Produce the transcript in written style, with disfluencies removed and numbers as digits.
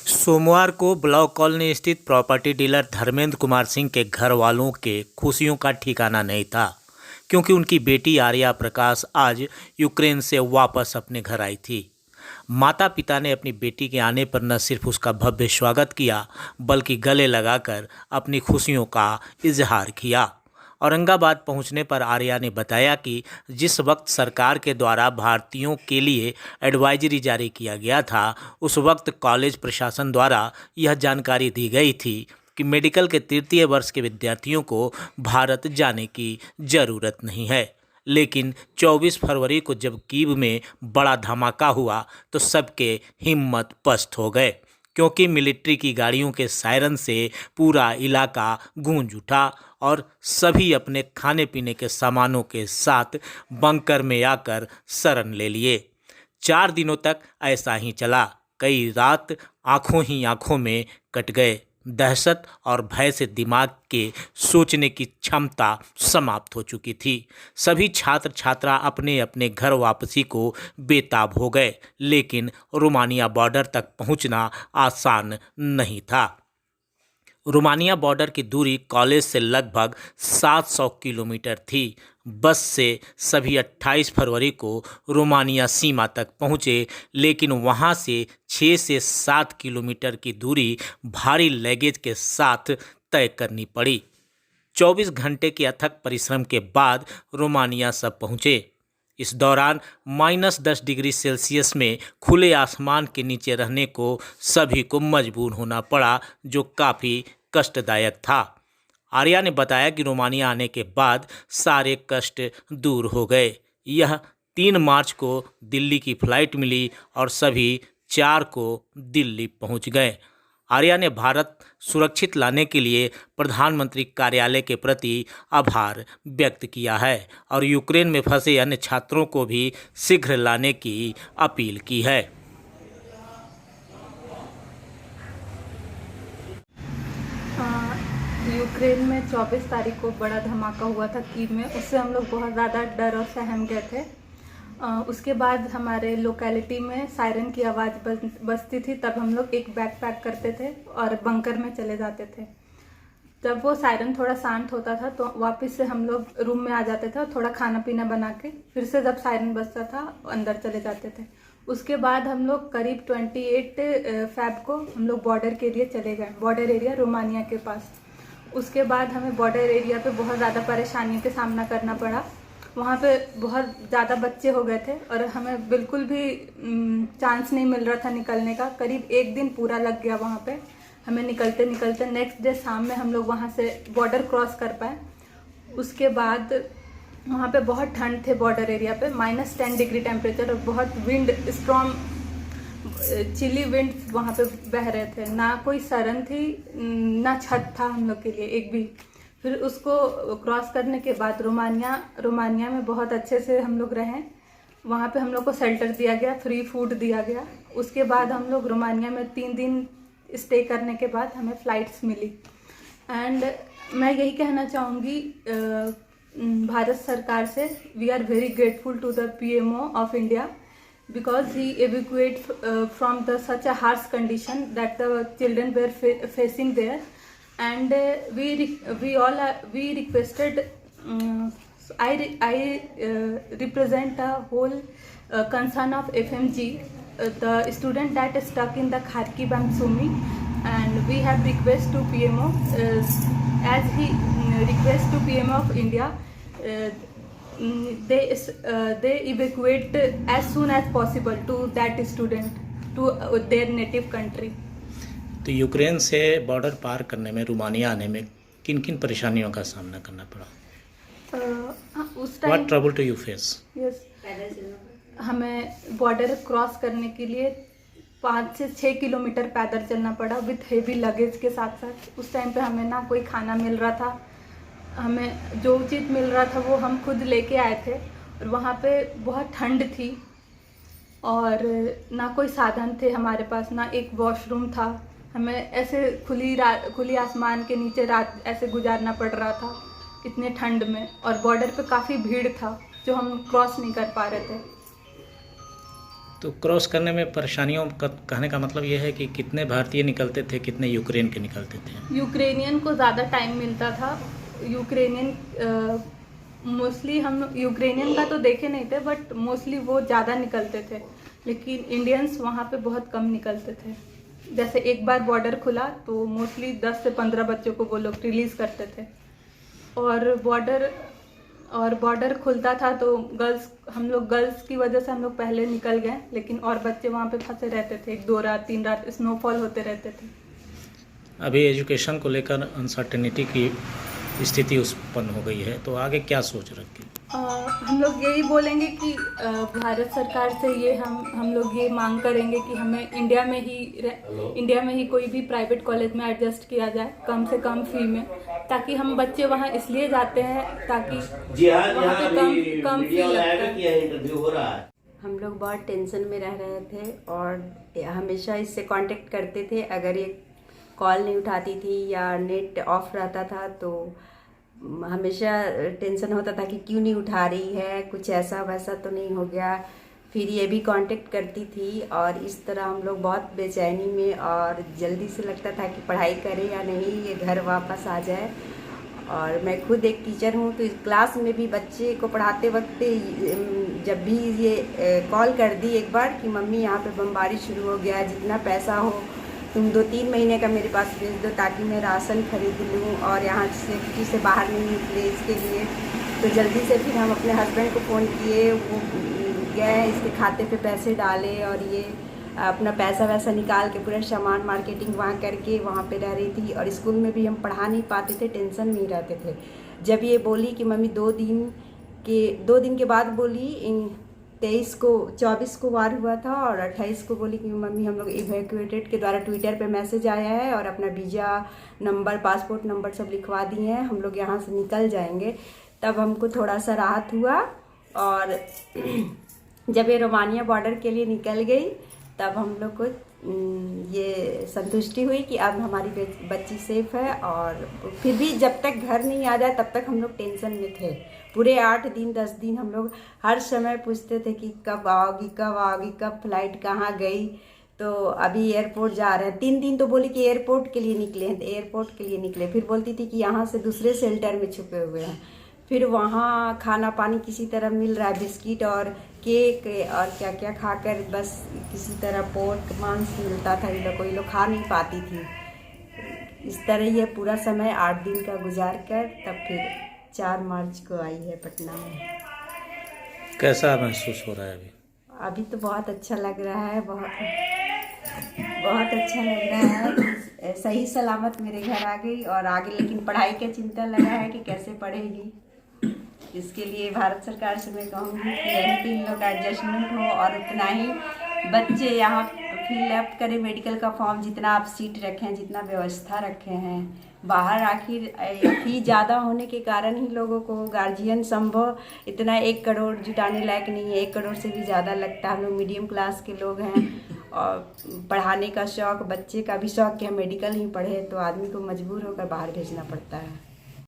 सोमवार को block colony स्थित प्रॉपर्टी डीलर धर्मेंद्र कुमार सिंह के घर वालों के खुशियों का ठिकाना नहीं था, क्योंकि उनकी बेटी आर्या प्रकाश आज यूक्रेन से वापस अपने घर आई थी। माता पिता ने अपनी बेटी के आने पर न सिर्फ उसका भव्य स्वागत किया, बल्कि गले लगाकर अपनी खुशियों का इजहार किया। औरंगाबाद पहुंचने पर आर्या ने बताया कि जिस वक्त सरकार के द्वारा भारतीयों के लिए एडवाइजरी जारी किया गया था, उस वक्त कॉलेज प्रशासन द्वारा यह जानकारी दी गई थी कि मेडिकल के तृतीय वर्ष के विद्यार्थियों को भारत जाने की ज़रूरत नहीं है। लेकिन 24 फरवरी को जब कीव में बड़ा धमाका हुआ तो सबके हिम्मत पस्त हो गए, क्योंकि मिलिट्री की गाड़ियों के सायरन से पूरा इलाका गूंज उठा और सभी अपने खाने पीने के सामानों के साथ बंकर में आकर शरण ले लिए। 4 दिनों तक ऐसा ही चला। कई रात आंखों ही आंखों में कट गए। दहशत और भय से दिमाग के सोचने की क्षमता समाप्त हो चुकी थी। सभी छात्र छात्रा अपने अपने घर वापसी को बेताब हो गए, लेकिन रोमानिया बॉर्डर तक पहुंचना आसान नहीं था। रोमानिया बॉर्डर की दूरी कॉलेज से लगभग 700 किलोमीटर थी। बस से सभी 28 फरवरी को रोमानिया सीमा तक पहुंचे, लेकिन वहां से 6 से 7 किलोमीटर की दूरी भारी लगेज के साथ तय करनी पड़ी। 24 घंटे के अथक परिश्रम के बाद रोमानिया सब पहुंचे। इस दौरान -10 डिग्री सेल्सियस में खुले आसमान के नीचे रहने को सभी को मजबूर होना पड़ा, जो काफ़ी कष्टदायक था। आर्या ने बताया कि रोमानिया आने के बाद सारे कष्ट दूर हो गए। यह 3 मार्च को दिल्ली की फ़्लाइट मिली और सभी 4 को दिल्ली पहुंच गए। आर्या ने भारत सुरक्षित लाने के लिए प्रधानमंत्री कार्यालय के प्रति आभार व्यक्त किया है और यूक्रेन में फंसे अन्य छात्रों को भी शीघ्र लाने की अपील की है। यूक्रेन में 24 तारीख को बड़ा धमाका हुआ था कीव में। उससे हम लोग बहुत ज़्यादा डर और सहम गए थे। उसके बाद हमारे लोकेलिटी में सायरन की आवाज़ बजती थी, तब हम लोग एक बैग पैक करते थे और बंकर में चले जाते थे। जब वो सायरन थोड़ा शांत होता था तो वापस से हम लोग रूम में आ जाते थे और थोड़ा खाना पीना बना के फिर से जब सायरन बजता था अंदर चले जाते थे। उसके बाद हम लोग करीब 28 फ़रवरी को हम लोग बॉर्डर के लिए चले गए, बॉर्डर एरिया रोमानिया के पास। उसके बाद हमें बॉर्डर एरिया पे बहुत ज़्यादा परेशानियों का सामना करना पड़ा। वहाँ पे बहुत ज़्यादा बच्चे हो गए थे और हमें बिल्कुल भी चांस नहीं मिल रहा था निकलने का। करीब 1 दिन पूरा लग गया वहाँ पे हमें निकलते निकलते। नेक्स्ट डे शाम में हम लोग वहाँ से बॉर्डर क्रॉस कर पाए। उसके बाद वहाँ पे बहुत ठंड थे बॉर्डर एरिया पे, -10 डिग्री टेम्परेचर और बहुत विंड, स्ट्रॉन्ग चिली विंड वहाँ पे बह रहे थे। ना कोई सरन थी, ना छत था हम लोग के लिए एक भी। फिर उसको क्रॉस करने के बाद रोमानिया में बहुत अच्छे से हम लोग रहे। वहाँ पे हम लोग को शेल्टर दिया गया, फ्री फूड दिया गया। उसके बाद हम लोग रोमानिया में 3 दिन स्टे करने के बाद हमें फ़्लाइट्स मिली। एंड मैं यही कहना चाहूँगी भारत सरकार से, we are very grateful to the PMO of India because he evacuated from such a harsh condition that the children were facing there, and we requested. I represent the whole concern of FMG, the student that is stuck in the Kharkiv and Sumy, and we have request to PMO as he request to PMO of India. They evacuate as soon as possible to that student to their native country. तो Ukraine से border पार करने में, Romania आने में किन किन परेशानियों का सामना करना पड़ा? उस time What trouble do you face? Yes, हमें बॉर्डर क्रॉस करने के लिए 5 से 6 किलोमीटर पैदल चलना पड़ा विथ हेवी लगेज के साथ साथ। उस टाइम पे हमें ना कोई खाना मिल रहा था, हमें जो चीज़ मिल रहा था वो हम खुद लेके आए थे। और वहाँ पे बहुत ठंड थी और ना कोई साधन थे हमारे पास, ना एक वॉशरूम था। हमें ऐसे खुली आसमान के नीचे रात ऐसे गुजारना पड़ रहा था इतने ठंड में। और बॉर्डर पे काफ़ी भीड़ था जो हम क्रॉस नहीं कर पा रहे थे। तो क्रॉस करने में परेशानियों का कहने का मतलब ये है कि कितने भारतीय निकलते थे, कितने यूक्रेन के निकलते थे? यूक्रेनियन को ज़्यादा टाइम मिलता था। यूक्रेनियन मोस्टली हम यूक्रेनियन का तो देखे नहीं थे, बट मोस्टली वो ज़्यादा निकलते थे, लेकिन इंडियंस वहाँ पे बहुत कम निकलते थे। जैसे एक बार बॉर्डर खुला तो मोस्टली 10 से 15 बच्चों को वो लोग रिलीज़ करते थे, और बॉर्डर खुलता था तो हम लोग गर्ल्स की वजह से हम लोग पहले निकल गए, लेकिन और बच्चे वहाँ पे फंसे रहते थे। 2 रात 3 रात स्नोफॉल होते रहते थे। अभी एजुकेशन को लेकर अनसर्टेनिटी की स्थिति उत्पन्न हो गई है, तो आगे क्या सोच रखी? हम लोग यही बोलेंगे कि भारत सरकार से ये हम लोग ये मांग करेंगे कि हमें इंडिया में ही कोई भी प्राइवेट कॉलेज में एडजस्ट किया जाए, कम से कम फी में, ताकि हम बच्चे वहाँ इसलिए जाते हैं ताकि वहाँ पे कम फी लगता है। हम लोग बहुत टेंशन में रह रहे थे और हमेशा इससे कांटेक्ट करते थे। अगर ये कॉल नहीं उठाती थी या नेट ऑफ रहता था तो हमेशा टेंशन होता था कि क्यों नहीं उठा रही है, कुछ ऐसा वैसा तो नहीं हो गया। फिर ये भी कांटेक्ट करती थी और इस तरह हम लोग बहुत बेचैनी में और जल्दी से लगता था कि पढ़ाई करें या नहीं, ये घर वापस आ जाए। और मैं खुद एक टीचर हूँ तो इस क्लास में भी बच्चे को पढ़ाते वक्त जब भी ये कॉल कर दी एक बार कि मम्मी यहाँ पे बमबारी शुरू हो गया, जितना पैसा हो तुम 2-3 महीने का मेरे पास भेज दो ताकि मैं राशन खरीद लूँ और यहाँ से किसी से बाहर नहीं निकले इसके लिए। तो जल्दी से फिर हम अपने हस्बैंड को फ़ोन किए, वो गए इसके खाते पे पैसे डाले और ये अपना पैसा वैसा निकाल के पूरा सामान मार्केटिंग वहाँ करके वहाँ पे रह रही थी। और स्कूल में भी हम पढ़ा नहीं पाते थे, टेंशन में ही रहते थे। जब ये बोली कि मम्मी 2 दिन के बाद बोली, 24 को वार हुआ था और 28 को बोली कि मम्मी हम लोग इवैक्यूएटेड के द्वारा ट्विटर पे मैसेज आया है और अपना वीज़ा नंबर, पासपोर्ट नंबर सब लिखवा दिए हैं, हम लोग यहाँ से निकल जाएंगे। तब हमको थोड़ा सा राहत हुआ। और जब ये रोमानिया बॉर्डर के लिए निकल गई तब हम लोग को ये संतुष्टि हुई कि अब हमारी बच्ची सेफ है। और फिर भी जब तक घर नहीं आ जाए तब तक हम लोग टेंशन में थे। पूरे 8 दिन 10 दिन हम लोग हर समय पूछते थे कि कब आओगी, कब फ्लाइट कहाँ गई। तो अभी एयरपोर्ट जा रहे हैं, 3 दिन तो बोली कि एयरपोर्ट के लिए निकले हैं, तो एयरपोर्ट के लिए निकले। फिर बोलती थी कि यहाँ से दूसरे शेल्टर में छुपे हुए हैं। फिर वहाँ खाना पानी किसी तरह मिल रहा है, बिस्किट और केक और क्या क्या खाकर बस किसी तरह पोर्क मांस मिलता था, ये लोग खा नहीं पाती थी। इस तरह ये पूरा समय 8 दिन का गुजार कर तब फिर 4 मार्च को आई है पटना में। कैसा महसूस हो रहा है अभी? अभी तो बहुत अच्छा लग रहा है, बहुत अच्छा लग रहा है। सही सलामत मेरे घर आ गई और आगे लेकिन पढ़ाई का चिंता लगा है कि कैसे पढ़ेगी। इसके लिए भारत सरकार से मैं कहूँगी कि यही इन लोग एडजस्टमेंट हो और उतना ही बच्चे यहाँ फिलअप करें मेडिकल का फॉर्म, जितना आप सीट रखें, जितना व्यवस्था रखे हैं। बाहर आखिर फी ज़्यादा होने के कारण ही लोगों को गार्जियन संभव इतना 1 करोड़ जुटाने लायक नहीं है। 1 करोड़ से भी ज़्यादा लगता है। हम लोग मीडियम क्लास के लोग हैं और पढ़ाने का शौक़, बच्चे का भी शौक़ कि हम मेडिकल ही पढ़े, तो आदमी को मजबूर होकर बाहर भेजना पड़ता है।